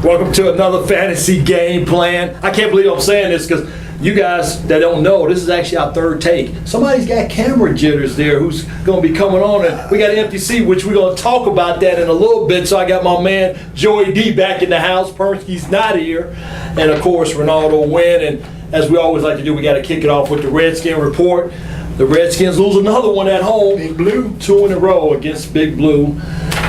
Welcome to another fantasy game plan. I can't believe I'm saying this because you guys that don't know, this is actually our third take. Somebody's got camera jitters there who's going to be coming on, and we got an empty seat, which we're going to talk about that in a little bit. So I got my man Joey D back in the house. Persky's not here, and of course Ronaldo win. And as we always like to do, we got to kick it off with the Redskin report. The Redskins lose another one at home. Big Blue. 2 in a row against Big Blue,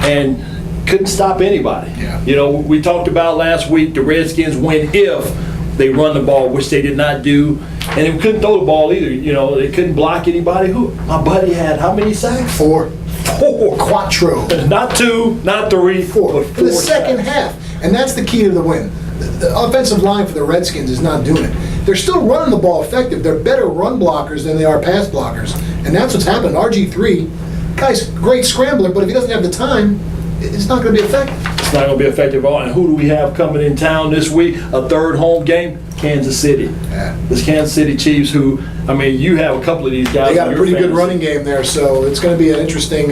and couldn't stop anybody. Yeah. You know, we talked about last week the Redskins win if they run the ball, which they did not do, and they couldn't throw the ball either. You know, they couldn't block anybody. Who? My buddy had how many sacks? 4. 4. Quattro. Not 2, not 3, 4. but 4 In the second sacks. half. And that's the key to the win. The offensive line for the Redskins is not doing it. They're still running the ball effective. They're better run blockers than they are pass blockers. And that's what's happened. RG3, guy's a great scrambler, but if he doesn't have the time, it's not going to be effective. It's not going to be effective at all. And who do we have coming in town this week? A third home game? Kansas City. Yeah. This Kansas City Chiefs who, I mean, you have a couple of these guys. They got on a your pretty good fantasy. running game there, so it's going to be an interesting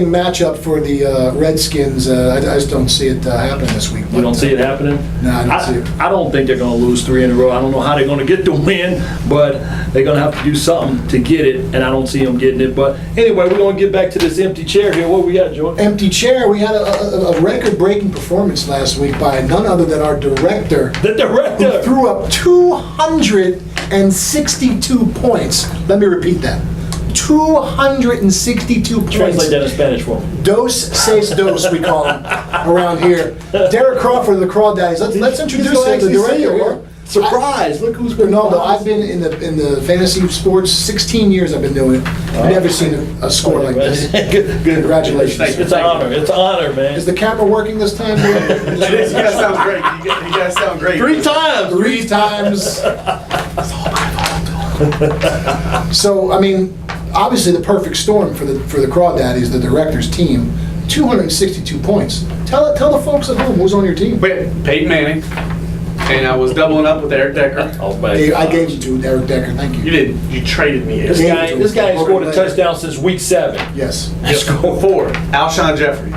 matchup for the Redskins. I just don't see it happening this week. You don't see it happening? No, I don't see it. I don't think they're going to lose 3 in a row. I don't know how they're going to get the win, but they're going to have to do something to get it, and I don't see them getting it. But anyway, we're going to get back to this empty chair here. What we got, Joe? Empty chair. We had a record-breaking performance last week by none other than our director, The director. who threw up 262 points. Let me repeat that. 262 points. Translate that in Spanish for me. Dos seis dos, we call him around here. Derek Crawford of the Crawdaddies. Let's introduce Just the actually say director. it, here. huh? Surprise! Look who's been. Ronaldo, I've been in the fantasy sports 16 years. I've been doing it. I've never seen a score like this. Good. Congratulations. It's an honor. It's an honor, man. Is the camera working this time? You guys sound great. You guys sound great. 3 times. 3 times. So, I mean, obviously the perfect storm for the Crawdaddies, the director's team. 262 points. Tell the folks at home who's on your team. Peyton Manning, and I was doubling up with Eric Decker. Oh, man. I gave you to Eric Decker. Thank you. You did. You traded me. This Eric. guy ain't scored a touchdown since week 7. Yes. Scored 4. Alshon Jeffrey,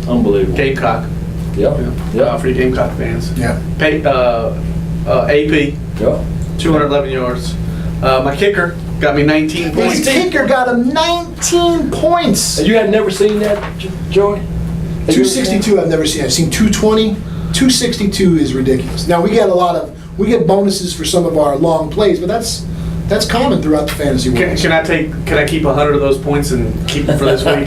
Unbelievable. Gamecock. Yep. For you Gamecock fans. Yeah. AP, Yep. 211 yards. My kicker got me 19 His points. kicker got him 19 points. And you had never seen that, Joey? 262 I've never seen. I've seen 220. 262 is ridiculous. Now we get bonuses for some of our long plays, but that's common throughout the fantasy world. Can I keep 100 of those points and keep them for this week?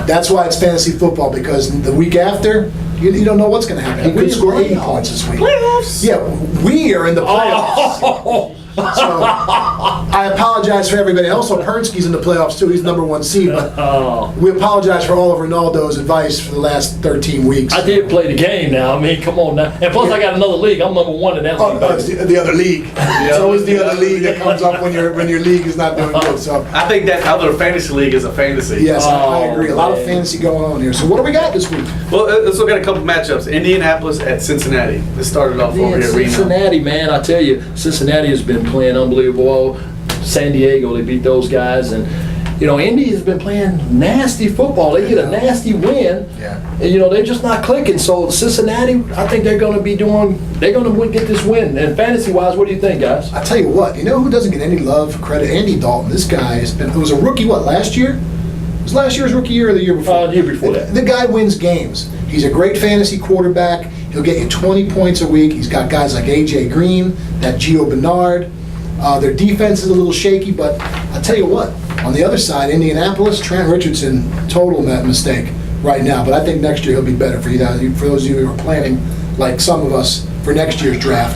That's why it's fantasy football, because the week after, you don't know what's going to happen. He could score 80 points this week. Playoffs? Yeah, we are in the playoffs. Oh. So I apologize for everybody. Also, Pernsky's in the playoffs too. He's number 1 seed, but we apologize for all of Ronaldo's advice for the last 13 weeks. I did play the game now. I mean, come on now. And plus, I got another league. I'm number 1 in that league. It's the other league. It's always the other league that comes up when your league is not doing good. So I think that other fantasy league is a fantasy. yes, I agree. A lot of man. fantasy going on here. So what do we got this week? Well, let's look at a couple matchups. Indianapolis at Cincinnati. This started off over Man, here at Reno. Cincinnati, man, I tell you, Cincinnati has been playing unbelievable. San Diego, they beat those guys, and you know, Indy has been playing nasty football. They get a nasty win, Yeah. and you know they're just not clicking. So Cincinnati, I think they're going to get this win. And fantasy-wise, what do you think, guys? I tell you what, you know who doesn't get any love for credit? Andy Dalton. This guy it was a rookie, last year? It was last year's rookie year or the year before? The year before that. The guy wins games. He's a great fantasy quarterback. He'll get you 20 points a week. He's got guys like A.J. Green, that Gio Bernard. Their defense is a little shaky, but I'll tell you what, on the other side, Indianapolis, Trent Richardson, total mistake right now, but I think next year he'll be better for you. For those of you who are planning, like some of us, for next year's draft.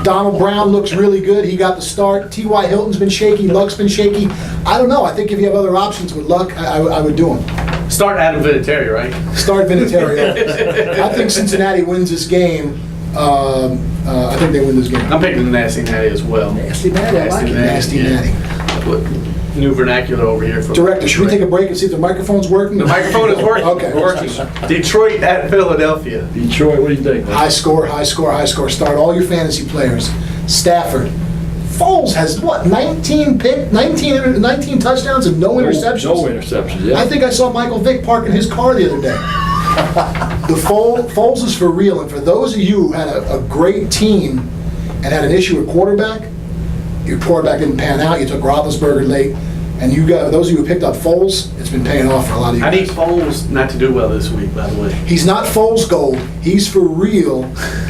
Donald Brown looks really good. He got the start. T.Y. Hilton's been shaky. Luck's been shaky. I don't know. I think if you have other options with Luck, I would do him. Start Adam Vinatieri, right? Start Vinatieri. I think Cincinnati wins this game. I think they win this game. I'm picking the Nasty Natty as well. Nasty Natty, I like it. Nasty Natty. New vernacular over here. For Director, should we take a break and see if the microphone's working? The microphone is working. Okay. Working. Detroit at Philadelphia. Detroit, what do you think, man? High score. Start all your fantasy players. Stafford, Foles has what, 19 touchdowns and no interceptions? No interceptions, yeah. I think I saw Michael Vick parking his car the other day. The Foles is for real, and for those of you who had a great team and had an issue with quarterback, your quarterback didn't pan out, you took Roethlisberger late, and those of you who picked up Foles, it's been paying off for a lot of you I need guys. Foles not to do well this week, by the way. He's not Foles gold, he's for real,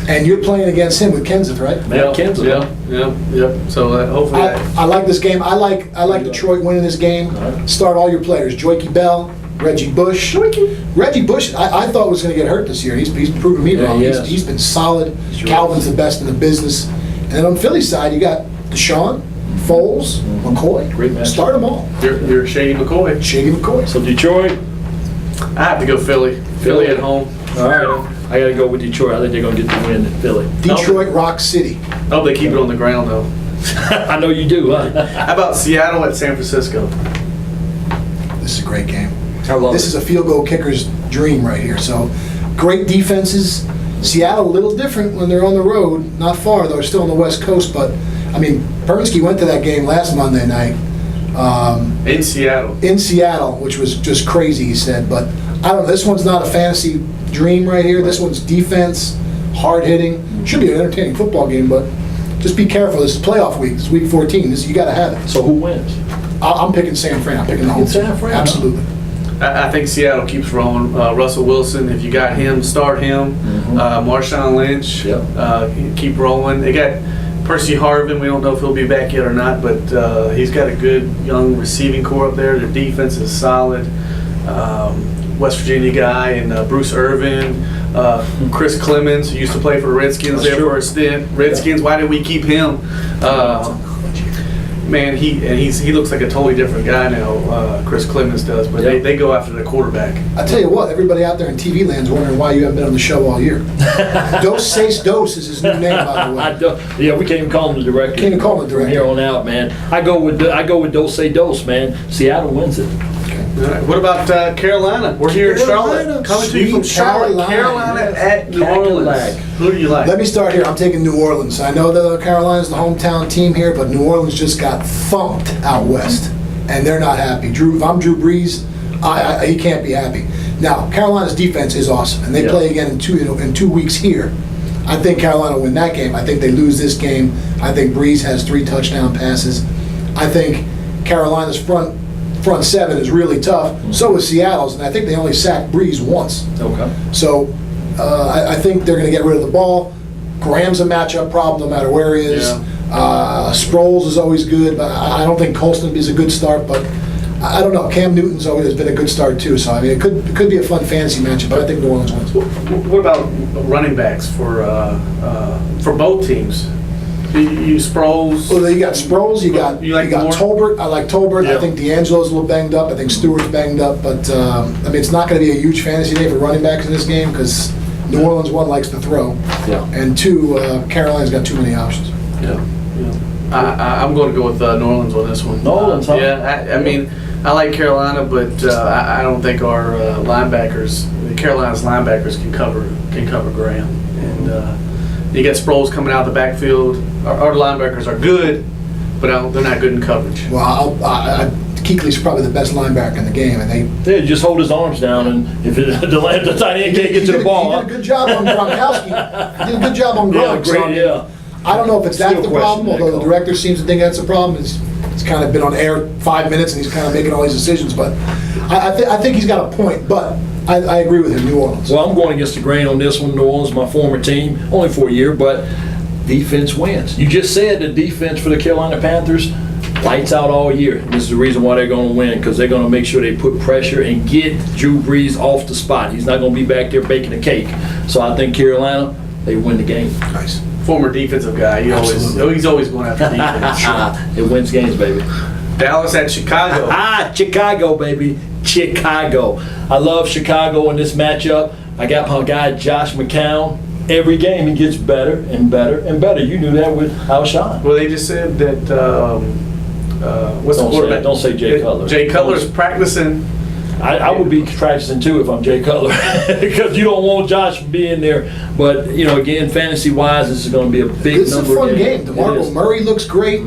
and you're playing against him with Kenseth, right? Matt Kenseth. Yep. So hopefully I like this game. I like Detroit winning this game. Start all your players: Joikie Bell, Reggie Bush. Reggie Bush, I thought was going to get hurt this year. He's proven me wrong. he has. He's been solid. Sure. Calvin's the best in the business. And then on Philly's side, you got Deshaun, Foles, McCoy. Great matchup. Start them all. you're Shady McCoy. Shady McCoy. So Detroit, I have to go Philly. Philly at home. all right. I got to go with Detroit. I think they're going to get the win in Philly. Detroit, Rock City. I hope they keep it on the ground though. I know you do, huh? How about Seattle at San Francisco? This is a great game. I love This is a field goal kicker's dream right here. So, great defenses. Seattle a little different when they're on the road. Not far though, still on the West Coast. But I mean, Bernsky went to that game last Monday night In Seattle. in Seattle, which was just crazy. He said, but I don't know. This one's not a fantasy dream right here. This one's defense, hard hitting. Should be an entertaining football game, but just be careful. This is playoff week. It's week 14. You got to have it. So who wins? I'm picking San Fran. I'm picking the home San team. Fran, huh? Absolutely. I think Seattle keeps rolling. Russell Wilson, if you got him, start him. Marshawn Lynch, Yep. keep rolling. They got Percy Harvin. We don't know if he'll be back yet or not, but he's got a good young receiving core up there. Their defense is solid. West Virginia guy and Bruce Irvin. Chris Clemens, who used to play for the Redskins That's there true. for a stint. Redskins, why did we keep him? Man, he looks like a totally different guy now. Chris Clemens does, but Yeah. they go after the quarterback. I tell you what, everybody out there in TV land's wondering why you haven't been on the show all year. Dos Seis Dos is his new name, by the I way. don't, yeah, we can't even call him the director. Can't even call him the From here on out, man. I go with Dos Dos, man. Seattle wins it. All right. What about Carolina? We're here in Charlotte. Carolina, Coming to you from sweet Charlotte, Carolina. Carolina at New Cackalack. Orleans. Who do you like? Let me start here. I'm taking New Orleans. I know that Carolina's the hometown team here, but New Orleans just got thumped out west, and they're not happy. If I'm Drew Brees, he can't be happy. Now, Carolina's defense is awesome, and they Yeah. play again in 2 weeks here. I think Carolina will win that game. I think they lose this game. I think Brees has 3 touchdown passes. I think Carolina's front seven is really tough. So is Seattle's, and I think they only sacked Brees once. Okay. So I think they're going to get rid of the ball. Graham's a matchup problem no matter where he is. Sproles is always good, but I don't think Colston is a good start. But I don't know. Cam Newton's always has been a good start too. So I mean, it could be a fun fantasy matchup. But I think New Orleans wins. What about running backs for both teams? You Sproles. Well, you got Sproles. You got Moore? Tolbert. I like Tolbert. Yeah. I think D'Angelo's a little banged up. I think Stewart's banged up. But I mean, it's not going to be a huge fantasy day for running backs in this game because New Orleans, one, likes to throw, Yeah. and 2, Carolina's got too many options. Yeah. I'm going to go with New Orleans on this one. New Orleans, huh? Yeah. I mean, I like Carolina, but I don't think our linebackers, Carolina's linebackers, can cover Graham. And you get Sproles coming out of the backfield. Our linebackers are good, but they're not good in coverage. Well, Kuechly's probably the best linebacker in the game, and Yeah, just hold his arms down, and if the tight end can't get to the ball, He did a good job on Gronkowski. He did a good job on Yeah, Gronk. So, I great, mean, yeah. I don't know if it's that Still the question problem, that although the call. director seems to think that's a problem. It's kind of been on air 5 minutes, and he's kind of making all these decisions. But I think he's got a point. But I agree with him, New Orleans. Well, I'm going against the grain on this one. New Orleans, my former team, only for a year, but defense wins. You just said the defense for the Carolina Panthers, lights out all year. This is the reason why they're going to win, because they're going to make sure they put pressure and get Drew Brees off the spot. He's not going to be back there baking a cake. So I think Carolina, they win the game. Nice. Former defensive guy. He's always going after defense. It wins games, baby. Dallas at Chicago. Chicago, baby. Chicago. I love Chicago in this matchup. I got my guy Josh McCown. Every game he gets better and better and better. You knew that with Alshon. Well, they just said that. What's the Don't say- quarterback? don't say Jay Cutler. Jay Cutler's practicing I would be practicing too if I'm Jay Cutler, because you don't want Josh being there. But, you know, again, fantasy-wise, this is going to be a big This is a number fun of game. games. It DeMarco is. Murray looks great.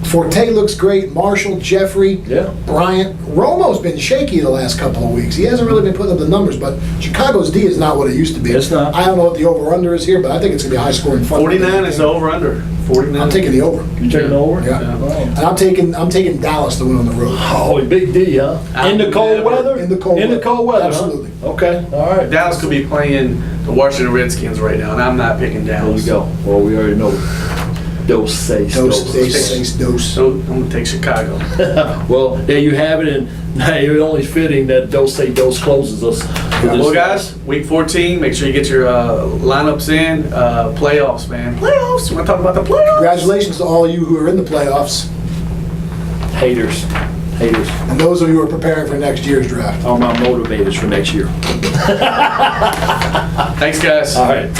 Forte looks great. Marshall, Jeffrey, Yeah. Bryant. Romo's been shaky the last couple of weeks. He hasn't really been putting up the numbers, but Chicago's D is not what it used to be. It's not. I don't know what the over-under is here, but I think it's going to be a high-scoring fun. 49 is the over/under. 49. I'm taking the over. You taking over? Yeah. Oh. And I'm taking Dallas to win on the road. Oh, big D, huh? In the cold weather? In the cold In the weather. cold weather, huh? Absolutely. Okay, all right. Dallas could be playing the Washington Redskins right now, and I'm not picking There Dallas. you go. Well, we already know. Dos, seis, Dose, dos. seis, dose. So I'm going to take Chicago. Well, there you have it, and it's only fitting that Dos Say Dos closes us. for this- Well, guys, week 14, make sure you get your lineups in. Playoffs, man. Playoffs. You want to talk about the playoffs? Congratulations to all you who are in the playoffs Haters. and those of you who are preparing for next year's draft. Are my motivators for next year. Thanks, guys. All right.